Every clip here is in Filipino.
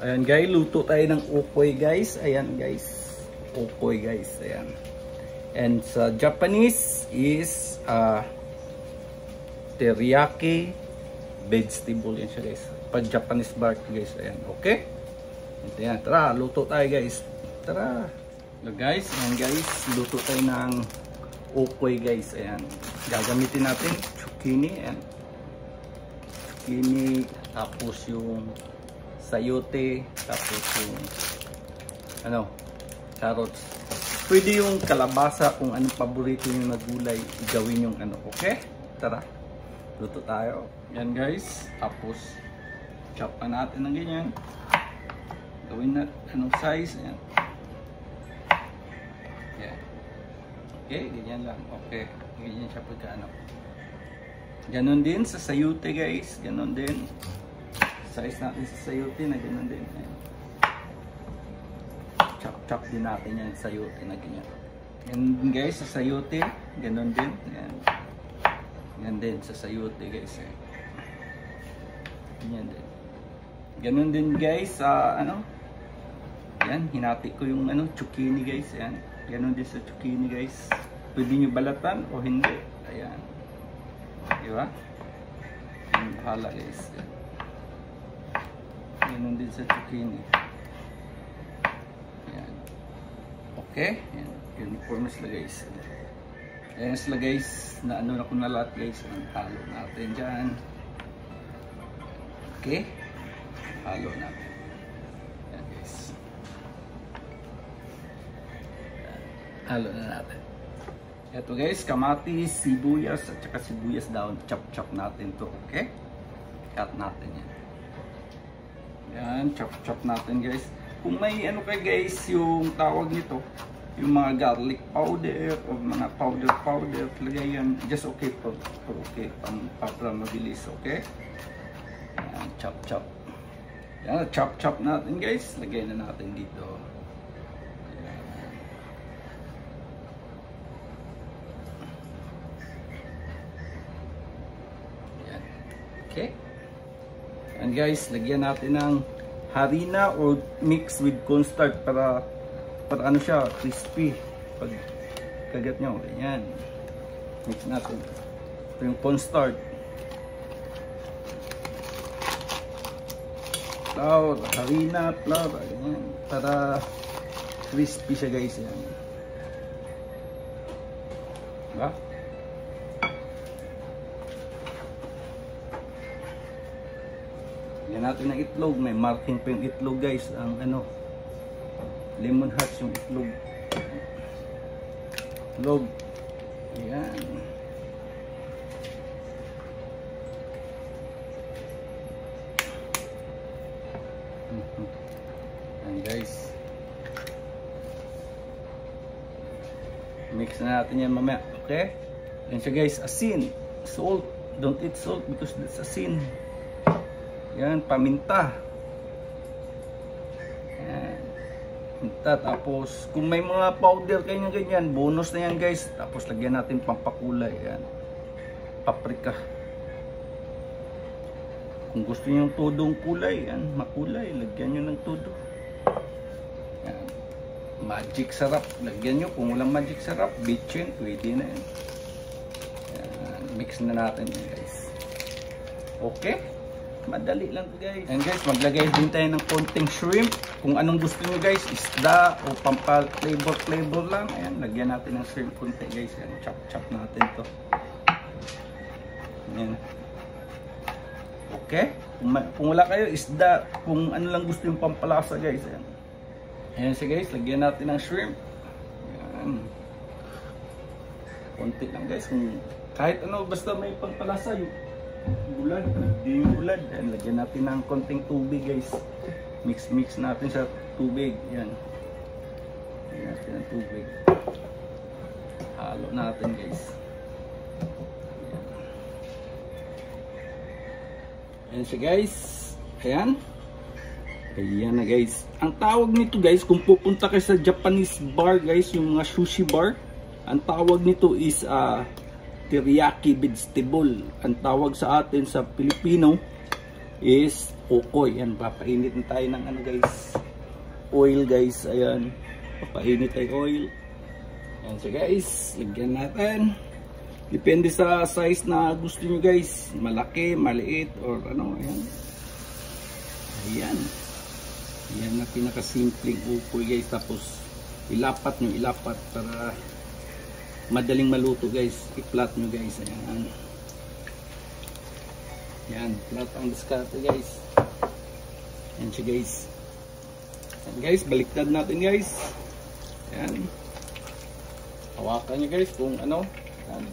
Ayan guys, luto tayo ng ukoy guys. Ayan guys, ukoy guys. Ayan. And sa Japanese is teriyaki vegetable. Yan siya guys. Pag Japanese bar guys. Ayan, okay? Ayan, tara, luto tayo guys. Tara. So guys, ayan guys, luto tayo ng ukoy guys. Ayan. Gagamitin natin zucchini. Ayan. Zucchini, tapos yung sayote, tapos yung carrots. Pwede yung kalabasa, kung anong paborito nyo na gulay, gawin yung okay? Tara, luto tayo. Yan guys, tapos chop pa natin ng ganyan. Gawin na anong size. Yan. Yan. Okay, ganyan lang. Okay, ganyan siya pagka ganon din sa sayote guys, ganon din. Size natin sa sayote na ganoon din. Chop din natin yan sa sayote na ganyan. And guys, sa sayote, ganoon din. Ayan. Ganyan din sa sayote guys. Ganyan din. Ganoon din guys sa yan, hinati ko yung zucchini guys. Ayan. Ganoon din sa zucchini guys. Pwede nyo balatan o hindi. Ayan. Diba? Yung bahala guys. Ganun din sa zucchini. Ayan. Okay. Ayan. Uniform sila guys. Ayan sila guys. Na na ko na lahat guys. Halo natin dyan. Okay. Halo natin. Ayan guys. Halo na natin. Ito guys. Kamatis, sibuyas, at saka sibuyas down. Chop natin to. Okay. Cut natin yan. Yan, chop natin guys. Kung may kayo guys, yung tawag nito, yung mga garlic powder o mga powder, lagay yan. Just okay for okay, para mabilis, okay? Yan, chop. Yan, chop natin guys. Lagay na natin dito. Yan. Okay? And guys, lagyan natin ng harina or mix with cornstarch para siya, crispy. Pag kagat nyo, ganyan. Mix natin. Ito yung cornstarch. Flour, harina, flour, ganyan. Para crispy siya guys. Yan. Diba? Yan natin ng itlog. May marking pa yung itlog guys. Ang lemon hearts yung itlog. Itlog. Yan. Yan guys. Mix na natin yan mamaya. Okay? Yan siya guys. Asin. Salt. Don't eat salt because that's asin. Yan, paminta. Yan. Paminta. Tapos, kung may mga powder kayo ganyan, bonus na yan guys. Tapos, lagyan natin pampakulay. Yan. Paprika. Kung gusto nyo ng todong kulay, yan, makulay. Lagyan nyo ng todo. Yan. Magic sarap. Lagyan nyo. Kung walang magic sarap, bitchin, pwede na yan. Yan. Mix na natin yan guys. Okay? Madali lang to guys. And guys, maglagay din tayo ng konting shrimp. Kung anong gusto nyo guys, isda o pampal flavor lang. Ayan, lagyan natin ng shrimp konti guys. Ayan, chop natin to. Ayan. Okay? Kung wala kayo, isda. Kung ano lang gusto yung pampalasa guys. Ayan. Ayan siya guys, lagyan natin ng shrimp. Ayan. Konti lang guys. Kahit basta may pampalasa yung bulad, di yung bulad. Ayan, lagyan natin ng konting tubig guys. Mix natin sa tubig. Yan. Lagyan natin ng tubig. Halo natin guys. Ayan siya guys. Ayan. Ayan na guys. Ang tawag nito guys, kung pupunta kayo sa Japanese bar guys, yung mga sushi bar, ang tawag nito is teriyaki vegetable. Ang tawag sa atin sa Pilipino is ukoy. Yan, papainit na tayo ng ano guys, oil guys. Ayan, papainit tayo oil. Ayan siya guys, lagyan natin. Depende sa size na gusto nyo guys, malaki, maliit, or ano. Ayan, ayan, yan na pinakasimpleng ukoy guys. Tapos ilapat nyo, ilapat para madaling maluto guys. I-flat nyo guys. Ayan, yan, flat ang diskarte guys. Yan siya guys. Yan guys, baliktad natin guys. Yan, hawakan nyo guys kung ano. Yan,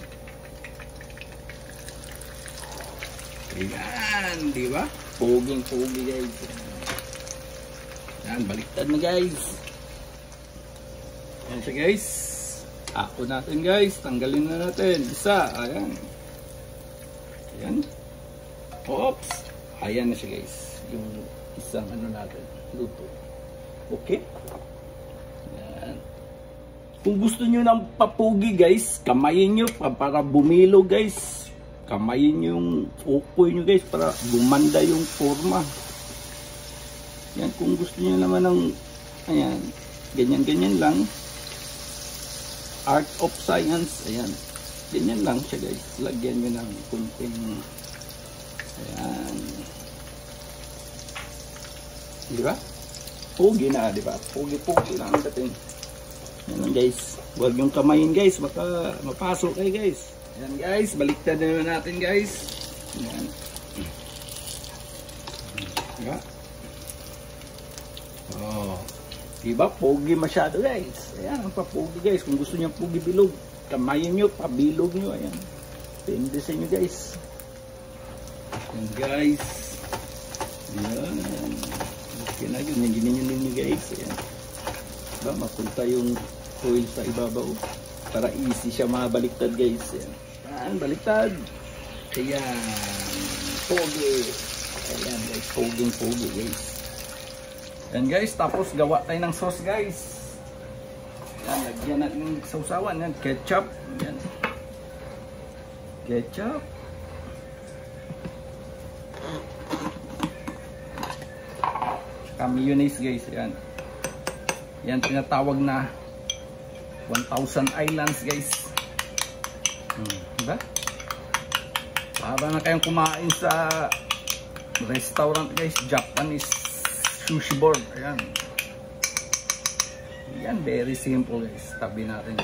ayan, diba? Poging-pogi guys. Yan, baliktad na guys. Yan siya guys. Ako natin guys, tanggalin na natin. Isa, ayan. Ayan. Oops. Ayan na siya guys. Yung isang ano natin, luto. Okay? Ayan. Kung gusto nyo ng papugi guys, kamayin nyo para bumilo guys. Kamayin yung ukoy nyo guys para gumanda yung forma. Yan, kung gusto nyo naman ng ayan, ganyan-ganyan lang. Art of Science. Ayan, ganyan lang siya guys. Lagyan nyo ng kunting ayan, diba? Pogi na, diba? Pogi-pogi lang ang dating. Ayan guys, huwag yung kamayin guys, baka mapasok kayo guys. Ayan guys, baliktad na naman natin guys. Ayan, diba? Oh, diba? Pogi masyado guys. Ayan, ang papogi guys. Kung gusto nyo pogi bilog, kamayin nyo, pabilog nyo. Ayan, depende sa inyo guys. Ayan guys. Ayan, okay na yun. Nandiyan nyo guys. Ayan, diba? Mapunta yung oil sa ibabaw para easy siya mabaliktad guys. Ayan, ayan, baliktad. Ayan, pogi. Ayan guys, poging-pogi guys. Yan guys, tapos gawa tayo ng sauce guys. Yan, lagyan natin ng sausawan. Yan, ketchup. Yan, ketchup. Tsaka mayonnaise guys. Yan, yan tinatawag na 1,000 Islands guys. Diba? Para na kayong kumain sa restaurant guys, Japanese sushi board. Ayan. Ayan, very simple guys. Tabi natin.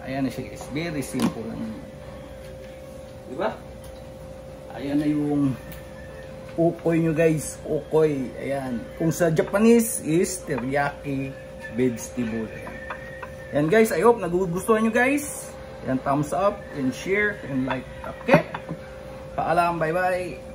Ayan na siya guys. Very simple lang. Diba? Ayan na yung ukoy nyo guys. Ukoy. Ayan. Kung sa Japanese is teriyaki vegetable. Ayan. Ayan guys. I hope nagugustuhan nyo guys. Ayan, thumbs up and share and like. Okay? Paalam. Bye bye.